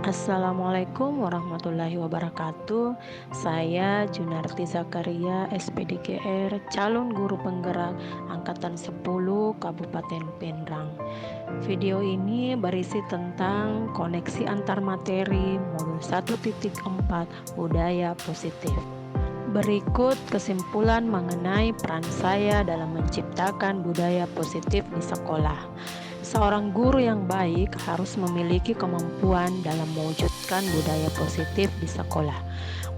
Assalamualaikum warahmatullahi wabarakatuh. Saya Junarti Zakaria, SPDGR, calon guru penggerak Angkatan 10 Kabupaten Pindrang. Video ini berisi tentang koneksi antar materi modul 1.4 budaya positif. Berikut kesimpulan mengenai peran saya dalam menciptakan budaya positif di sekolah. Seorang guru yang baik harus memiliki kemampuan dalam mewujudkan budaya positif di sekolah.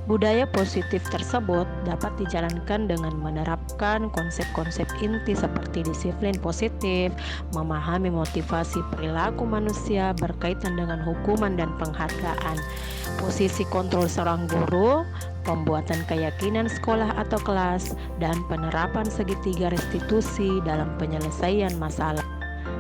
Budaya positif tersebut dapat dijalankan dengan menerapkan konsep-konsep inti seperti disiplin positif, memahami motivasi perilaku manusia berkaitan dengan hukuman dan penghargaan, posisi kontrol seorang guru, pembuatan keyakinan sekolah atau kelas, dan penerapan segitiga restitusi dalam penyelesaian masalah.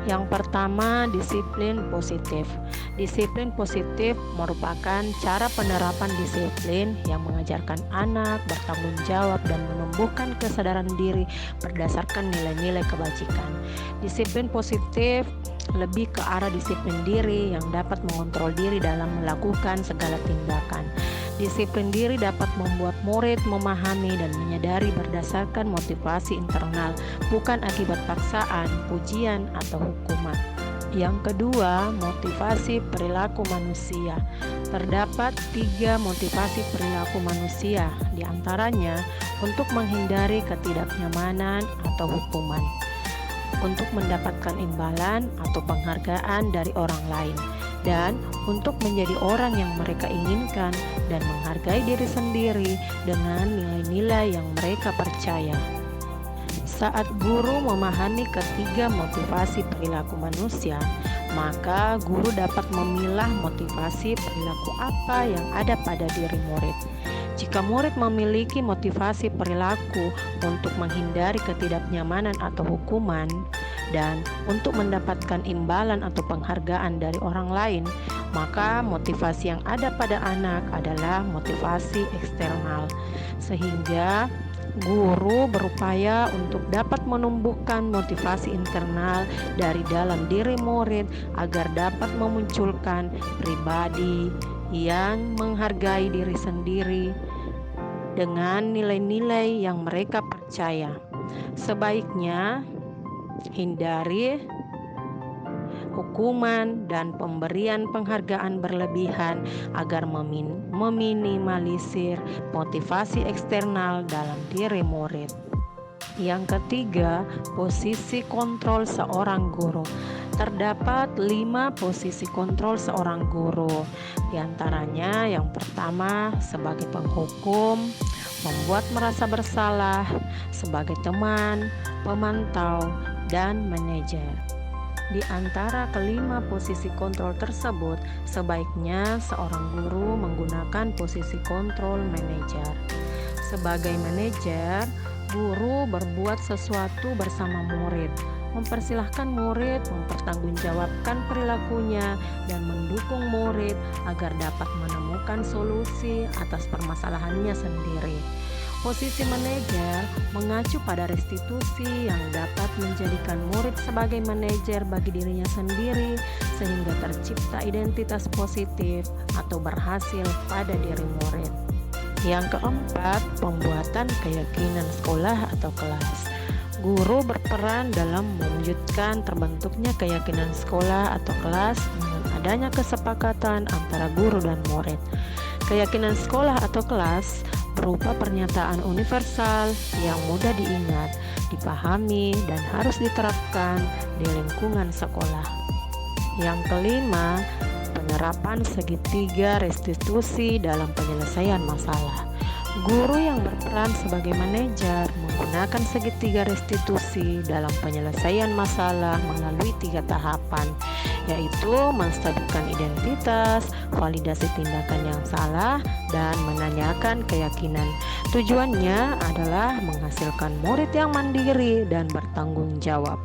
Yang pertama, disiplin positif. Disiplin positif merupakan cara penerapan disiplin yang mengajarkan anak bertanggung jawab dan menumbuhkan kesadaran diri berdasarkan nilai-nilai kebajikan. Disiplin positif lebih ke arah disiplin diri yang dapat mengontrol diri dalam melakukan segala tindakan. Disiplin diri dapat membuat murid memahami dan menyadari berdasarkan motivasi internal, bukan akibat paksaan, pujian, atau hukuman. Yang kedua, motivasi perilaku manusia. Terdapat 3 motivasi perilaku manusia, diantaranya untuk menghindari ketidaknyamanan atau hukuman, untuk mendapatkan imbalan atau penghargaan dari orang lain, dan untuk menjadi orang yang mereka inginkan dan menghargai diri sendiri dengan nilai-nilai yang mereka percaya. Saat guru memahami ketiga motivasi perilaku manusia, maka guru dapat memilah motivasi perilaku apa yang ada pada diri murid. Jika murid memiliki motivasi perilaku untuk menghindari ketidaknyamanan atau hukuman, dan untuk mendapatkan imbalan atau penghargaan dari orang lain, maka motivasi yang ada pada anak adalah motivasi eksternal, sehingga guru berupaya untuk dapat menumbuhkan motivasi internal dari dalam diri murid agar dapat memunculkan pribadi yang menghargai diri sendiri dengan nilai-nilai yang mereka percaya. Sebaiknya hindari hukuman dan pemberian penghargaan berlebihan agar meminimalisir motivasi eksternal dalam diri murid. Yang ketiga, posisi kontrol seorang guru. Terdapat 5 posisi kontrol seorang guru. Di antaranya yang pertama sebagai penghukum, membuat merasa bersalah, sebagai teman, pemantau, dan manajer. Di antara kelima posisi kontrol tersebut, sebaiknya seorang guru menggunakan posisi kontrol manajer. Sebagai manajer, guru berbuat sesuatu bersama murid, mempersilahkan murid mempertanggungjawabkan perilakunya dan mendukung murid agar dapat menemukan solusi atas permasalahannya sendiri. Posisi manajer mengacu pada restitusi yang dapat menjadikan murid sebagai manajer bagi dirinya sendiri sehingga tercipta identitas positif atau berhasil pada diri murid. Yang keempat, pembuatan keyakinan sekolah atau kelas. Guru berperan dalam mewujudkan terbentuknya keyakinan sekolah atau kelas dengan adanya kesepakatan antara guru dan murid. Keyakinan sekolah atau kelas berupa pernyataan universal yang mudah diingat, dipahami, dan harus diterapkan di lingkungan sekolah. Yang kelima, penerapan segitiga restitusi dalam penyelesaian masalah. Guru yang berperan sebagai manajer menggunakan segitiga restitusi dalam penyelesaian masalah melalui 3 tahapan, yaitu menstabilkan identitas, validasi tindakan yang salah, dan menanyakan keyakinan. Tujuannya adalah menghasilkan murid yang mandiri dan bertanggung jawab.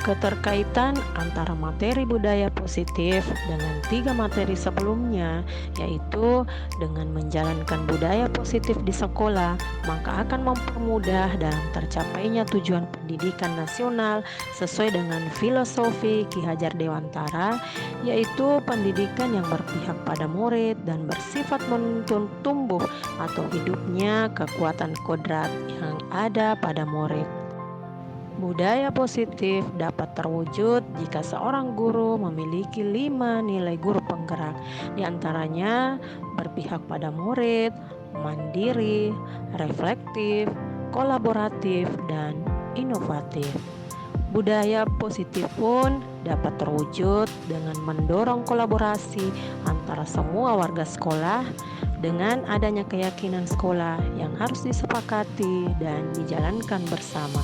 Keterkaitan antara materi budaya positif dengan 3 materi sebelumnya, yaitu dengan menjalankan budaya positif di sekolah, maka akan mempermudah dalam tercapainya tujuan pendidikan nasional sesuai dengan filosofi Ki Hajar Dewantara, yaitu pendidikan yang berpihak pada murid dan bersifat menuntun tumbuh atau hidupnya kekuatan kodrat yang ada pada murid. Budaya positif dapat terwujud jika seorang guru memiliki 5 nilai guru penggerak, diantaranya berpihak pada murid, mandiri, reflektif, kolaboratif, dan inovatif. Budaya positif pun dapat terwujud dengan mendorong kolaborasi antara semua warga sekolah dengan adanya keyakinan sekolah yang harus disepakati dan dijalankan bersama.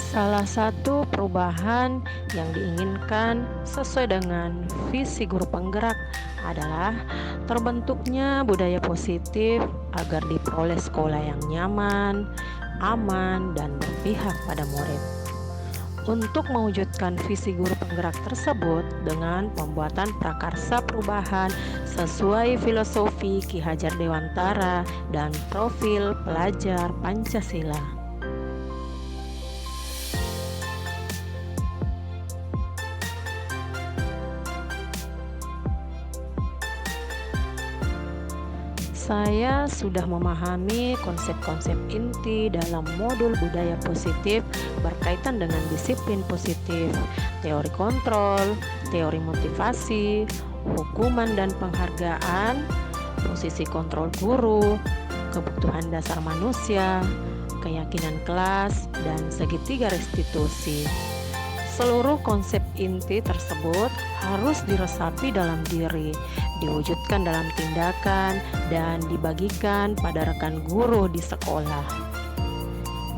Salah satu perubahan yang diinginkan sesuai dengan visi guru penggerak adalah terbentuknya budaya positif agar diperoleh sekolah yang nyaman, aman, dan berpihak pada murid. Untuk mewujudkan visi guru penggerak tersebut dengan pembuatan prakarsa perubahan sesuai filosofi Ki Hajar Dewantara dan profil pelajar Pancasila. Saya sudah memahami konsep-konsep inti dalam modul budaya positif berkaitan dengan disiplin positif, teori kontrol, teori motivasi, hukuman dan penghargaan, posisi kontrol guru, kebutuhan dasar manusia, keyakinan kelas, dan segitiga restitusi. Seluruh konsep inti tersebut harus diresapi dalam diri, diwujudkan dalam tindakan, dan dibagikan pada rekan guru di sekolah.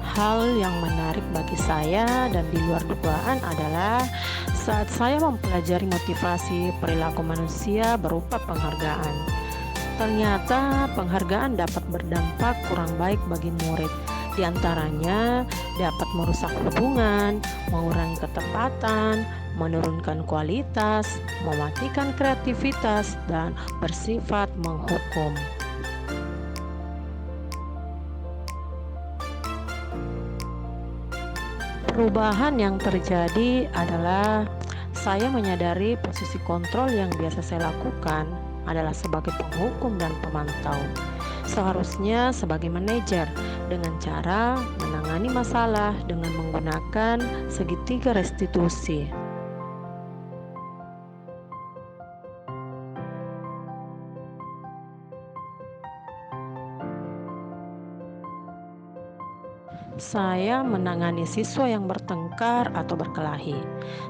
Hal yang menarik bagi saya dan di luar dugaan adalah saat saya mempelajari motivasi perilaku manusia berupa penghargaan. Ternyata penghargaan dapat berdampak kurang baik bagi murid. Di antaranya dapat merusak hubungan, mengurangi ketepatan, menurunkan kualitas, mematikan kreativitas, dan bersifat menghukum. Perubahan yang terjadi adalah saya menyadari posisi kontrol yang biasa saya lakukan adalah sebagai penghukum dan pemantau. Seharusnya sebagai manajer dengan cara menangani masalah dengan menggunakan segitiga restitusi. Saya menangani siswa yang bertengkar atau berkelahi.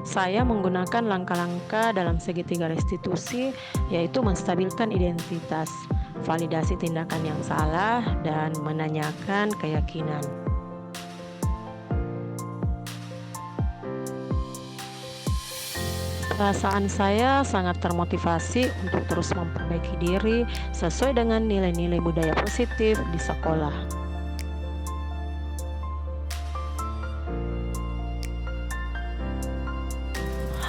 Saya menggunakan langkah-langkah dalam segitiga restitusi, yaitu menstabilkan identitas, validasi tindakan yang salah, dan menanyakan keyakinan. Perasaan saya sangat termotivasi untuk terus memperbaiki diri sesuai dengan nilai-nilai budaya positif di sekolah.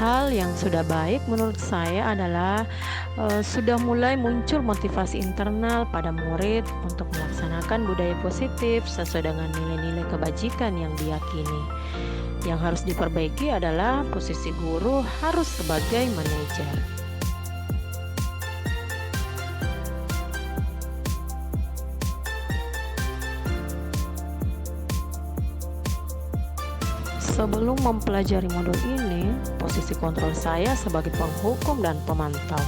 Hal yang sudah baik menurut saya adalah sudah mulai muncul motivasi internal pada murid untuk melaksanakan budaya positif sesuai dengan nilai-nilai kebajikan yang diyakini. Yang harus diperbaiki adalah posisi guru harus sebagai manajer. Sebelum mempelajari modul ini, posisi kontrol saya sebagai penghukum dan pemantau.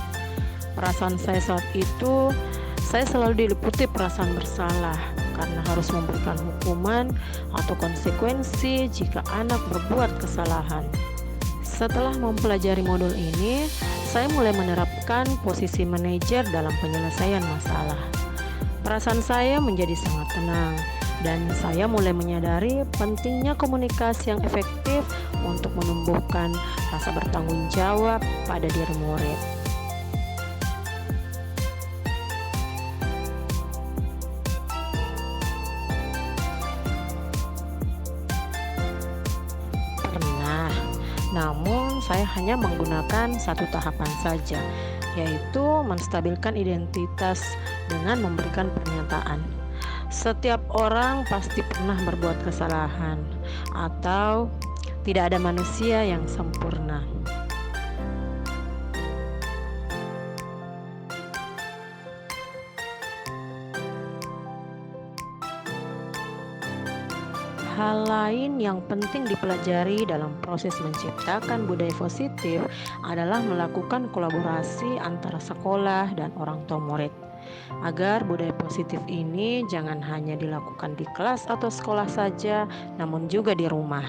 Perasaan saya saat itu, saya selalu diliputi perasaan bersalah karena harus memberikan hukuman atau konsekuensi jika anak berbuat kesalahan. Setelah mempelajari modul ini, saya mulai menerapkan posisi manajer dalam penyelesaian masalah. Perasaan saya menjadi sangat tenang. Dan saya mulai menyadari pentingnya komunikasi yang efektif untuk menumbuhkan rasa bertanggung jawab pada diri murid. Pernah hanya menggunakan satu tahapan saja, yaitu menstabilkan identitas dengan memberikan pernyataan. Setiap orang pasti pernah berbuat kesalahan, atau tidak ada manusia yang sempurna. Hal lain yang penting dipelajari dalam proses menciptakan budaya positif adalah melakukan kolaborasi antara sekolah dan orang tua murid. Agar budaya positif ini jangan hanya dilakukan di kelas atau sekolah saja, namun juga di rumah,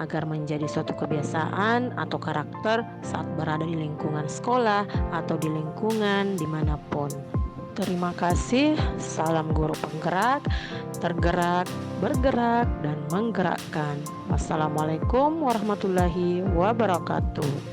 agar menjadi suatu kebiasaan atau karakter saat berada di lingkungan sekolah atau di lingkungan dimanapun. Terima kasih, salam guru penggerak, tergerak, bergerak, dan menggerakkan. Wassalamualaikum warahmatullahi wabarakatuh.